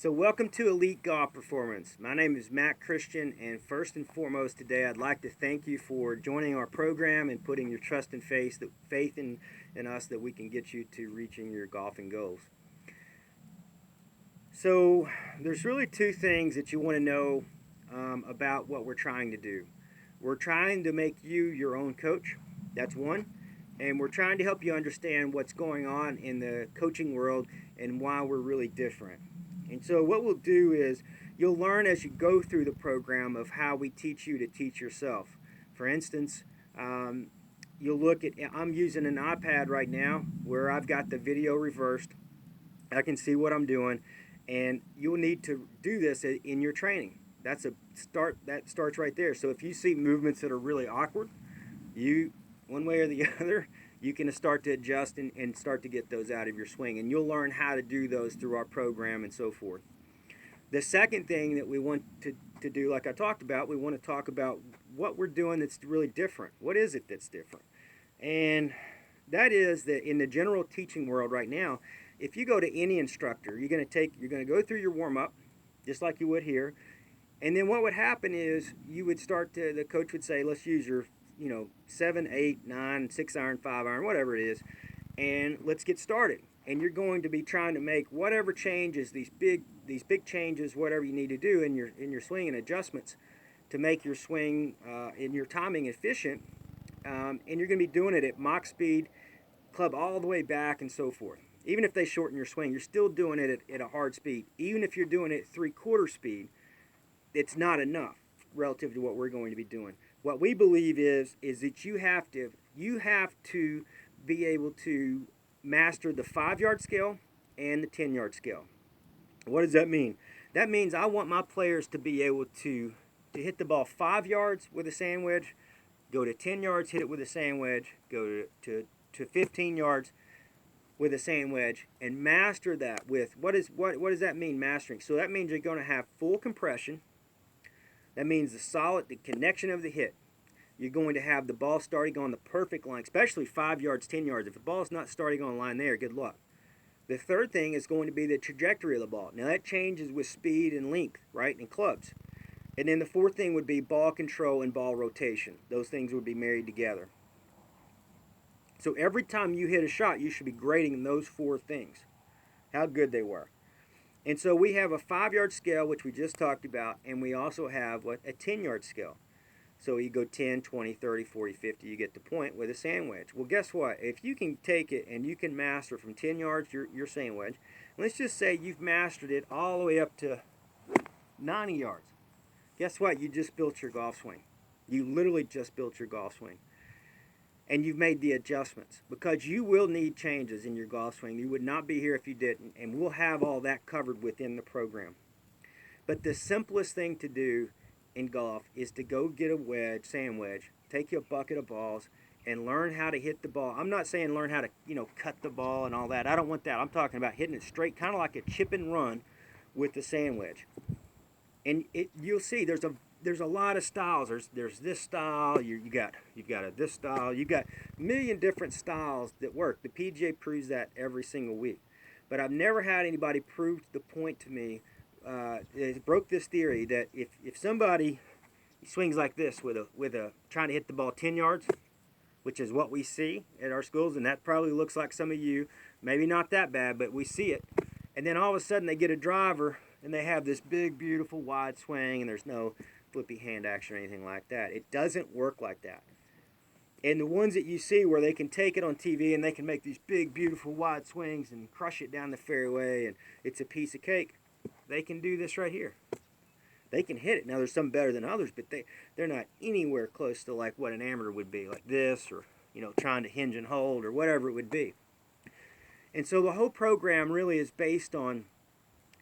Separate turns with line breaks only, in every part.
So, welcome to Elite Golf Performance. My name is Matt Christian, and first and foremost today, I'd like to thank you for joining our program and putting your trust and faith in us that we can get you to reaching your golfing goals. So, there's really two things that you want to know about what we're trying to do. We're trying to make you your own coach. That's one. And we're trying to help you understand what's going on in the coaching world and why we're really different. And so what we'll do is you'll learn as you go through the program of how we teach you to teach yourself. For instance, you'll look at, I'm using an iPad right now where I've got the video reversed. I can see what I'm doing, and you'll need to do this in your training. That's a start. That starts right there. So if you see movements that are really awkward, you, one way or the other, you can start to adjust and start to get those out of your swing. And you'll learn how to do those through our program and so forth. The second thing that we want to do, like I talked about, we want to talk about what we're doing that's really different. What is it that's different? And that is that in the general teaching world right now, if you go to any instructor, you're going to go through your warm-up, just like you would here. And then what would happen is the coach would say, let's use your 7, 8, 9, 6 iron, 5 iron, whatever it is, and let's get started. And you're going to be trying to make whatever changes, these big changes, whatever you need to do in your swing and adjustments to make your swing and your timing efficient. And you're going to be doing it at Mach speed, club all the way back, and so forth. Even if they shorten your swing, you're still doing it at a hard speed. Even if you're doing it at 3/4 speed, it's not enough relative to what we're going to be doing. What we believe is that you have to be able to master the 5-yard scale and the 10-yard scale. What does that mean? That means I want my players to be able to hit the ball 5 yards with a sand wedge, go to 10 yards, hit it with a sand wedge, go to 15 yards with a sand wedge, and master that with what does that mean, mastering? So that means you're going to have full compression. That means the connection of the hit. You're going to have the ball starting on the perfect line, especially 5 yards, 10 yards. If the ball's not starting on line there, good luck. The third thing is going to be the trajectory of the ball. Now that changes with speed and length, right, and clubs. And then the fourth thing would be ball control and ball rotation. Those things would be married together. So every time you hit a shot, you should be grading those 4 things, how good they were. And so we have a 5-yard scale, which we just talked about, and we also have a 10-yard scale. So you go 10, 20, 30, 40, 50, you get the point with a sand wedge. Well, guess what? If you can take it and you can master from 10 yards your sand wedge, let's just say you've mastered it all the way up to 90 yards. Guess what? You just built your golf swing. You literally just built your golf swing. And you've made the adjustments, because you will need changes in your golf swing. You would not be here if you didn't, and we'll have all that covered within the program. But the simplest thing to do in golf is to go get a sand wedge, take you a bucket of balls, and learn how to hit the ball. I'm not saying learn how to, cut the ball and all that. I don't want that. I'm talking about hitting it straight, kind of like a chip and run with the sand wedge. And you'll see there's a lot of styles. There's this style. You've got this style. You've got a million different styles that work. The PGA proves that every single week. But I've never had anybody prove the point to me. It broke this theory that if somebody swings like this with a trying to hit the ball 10 yards, which is what we see at our schools, and that probably looks like some of you, maybe not that bad, but we see it. And then all of a sudden they get a driver and they have this big, beautiful, wide swing, and there's no flippy hand action or anything like that. It doesn't work like that. And the ones that you see where they can take it on TV and they can make these big, beautiful, wide swings and crush it down the fairway and it's a piece of cake, they can do this right here. They can hit it. Now, there's some better than others, but they're not anywhere close to like what an amateur would be, like this, or trying to hinge and hold, or whatever it would be. And so the whole program really is based on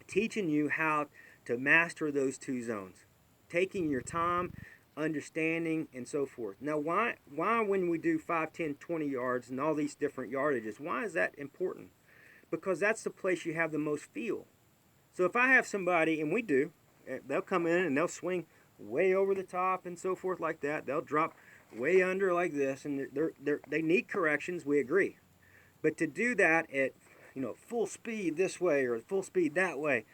teaching you how to master those 2 zones, taking your time, understanding, and so forth. Now, why when we do 5, 10, 20 yards and all these different yardages, why is that important? Because that's the place you have the most feel. So if I have somebody, and we do, they'll come in and they'll swing way over the top and so forth like that. They'll drop way under like this, and they need corrections, we agree. But to do that at full speed this way or full speed that way,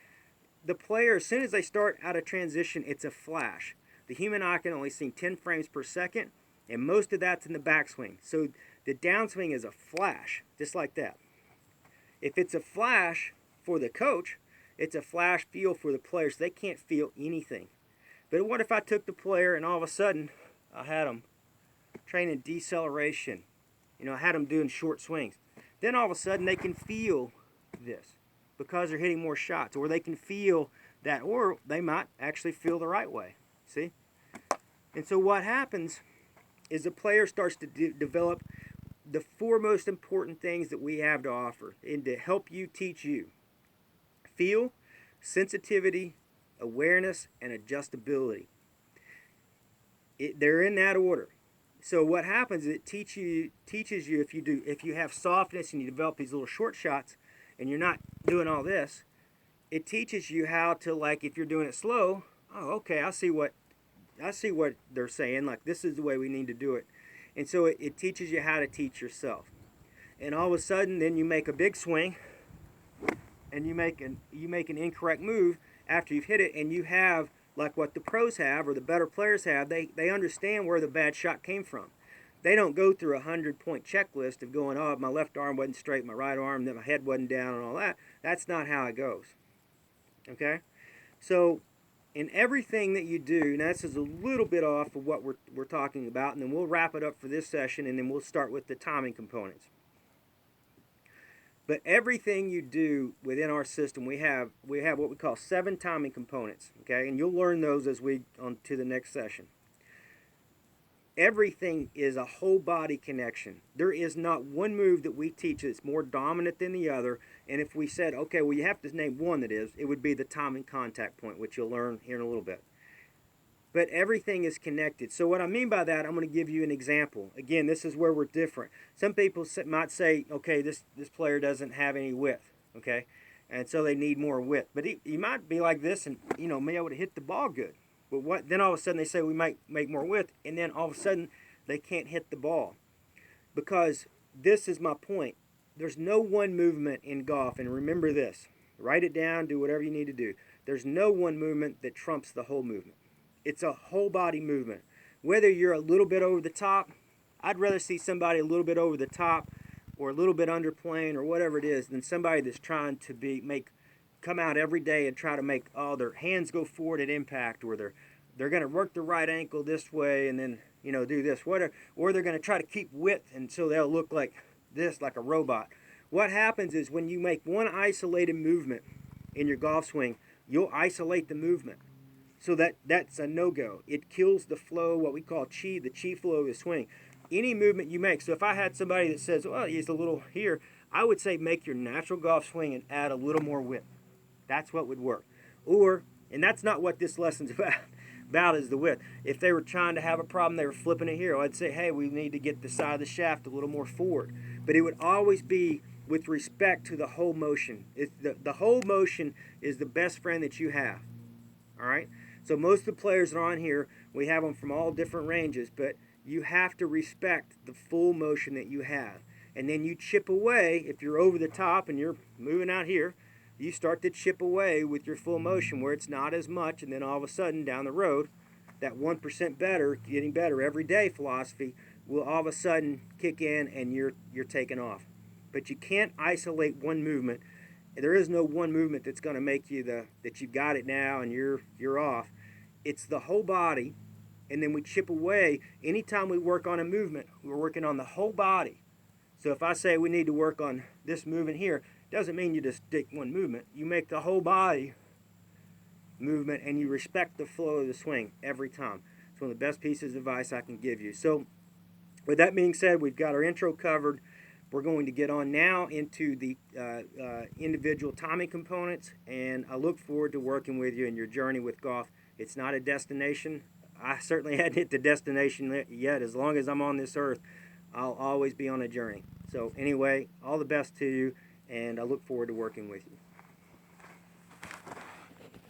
the player, as soon as they start out of transition, it's a flash. The human eye can only see 10 frames per second, and most of that's in the backswing. So the downswing is a flash, just like that. If it's a flash for the coach, it's a flash feel for the players. They can't feel anything. But what if I took the player and all of a sudden I had them training deceleration? I had them doing short swings. Then all of a sudden they can feel this because they're hitting more shots, or they can feel that, or they might actually feel the right way. See? And so what happens is the player starts to develop the four most important things that we have to offer and to help you teach you: feel, sensitivity, awareness, and adjustability. They're in that order. So what happens is it teaches you if you have softness and you develop these little short shots and you're not doing all this, it teaches you how to, like, if you're doing it slow, oh, okay, I see what they're saying, like, this is the way we need to do it. And so it teaches you how to teach yourself. And all of a sudden then you make a big swing and you make an incorrect move after you've hit it, and you have, like what the pros have or the better players have, they understand where the bad shot came from. They don't go through 100-point checklist of going, oh, my left arm wasn't straight, my right arm, then my head wasn't down and all that. That's not how it goes. Okay? So in everything that you do, now this is a little bit off of what we're talking about, and then we'll wrap it up for this session, and then we'll start with the timing components. But everything you do within our system, we have what we call 7 timing components, okay? And you'll learn those as we on to the next session. Everything is a whole body connection. There is not one move that we teach that's more dominant than the other. And if we said, okay, well, you have to name one that is, it would be the timing contact point, which you'll learn here in a little bit. But everything is connected. So what I mean by that, I'm going to give you an example. Again, this is where we're different. Some people might say, okay, this player doesn't have any width, okay? And so they need more width. But he might be like this and, may be able to hit the ball good. But then all of a sudden they say we might make more width, and then all of a sudden they can't hit the ball. Because this is my point. There's no one movement in golf, and remember this. Write it down, do whatever you need to do. There's no one movement that trumps the whole movement. It's a whole body movement. Whether you're a little bit over the top, I'd rather see somebody a little bit over the top or a little bit underplaying or whatever it is than somebody that's trying to come out every day and try to make all their hands go forward at impact, or they're going to work the right ankle this way and then do this, whatever, or they're going to try to keep width and so they'll look like this, like a robot. What happens is when you make one isolated movement in your golf swing, you'll isolate the movement. So that's a no-go. It kills the flow, what we call chi, the chi flow of the swing. Any movement you make. So if I had somebody that says, well, he's a little here, I would say make your natural golf swing and add a little more width. That's what would work. And that's not what this lesson's about is the width. If they were trying to have a problem, they were flipping it here, I'd say, hey, we need to get the side of the shaft a little more forward. But it would always be with respect to the whole motion. The whole motion is the best friend that you have. All right? So most of the players that are on here, we have them from all different ranges, but you have to respect the full motion that you have. And then you chip away. If you're over the top and you're moving out here, you start to chip away with your full motion where it's not as much, and then all of a sudden down the road, that 1% better, getting better every day philosophy will all of a sudden kick in and you're taking off. But you can't isolate one movement. There is no one movement that's going to make you that you've got it now and you're off. It's the whole body, and then we chip away. Anytime we work on a movement, we're working on the whole body. So if I say we need to work on this movement here, doesn't mean you just stick one movement. You make the whole body movement, and you respect the flow of the swing every time. It's one of the best pieces of advice I can give you. So with that being said, we've got our intro covered. We're going to get on now into the individual timing components, and I look forward to working with you in your journey with golf. It's not a destination. I certainly hadn't hit the destination yet. As long as I'm on this earth, I'll always be on a journey. So anyway, all the best to you, and I look forward to working with you.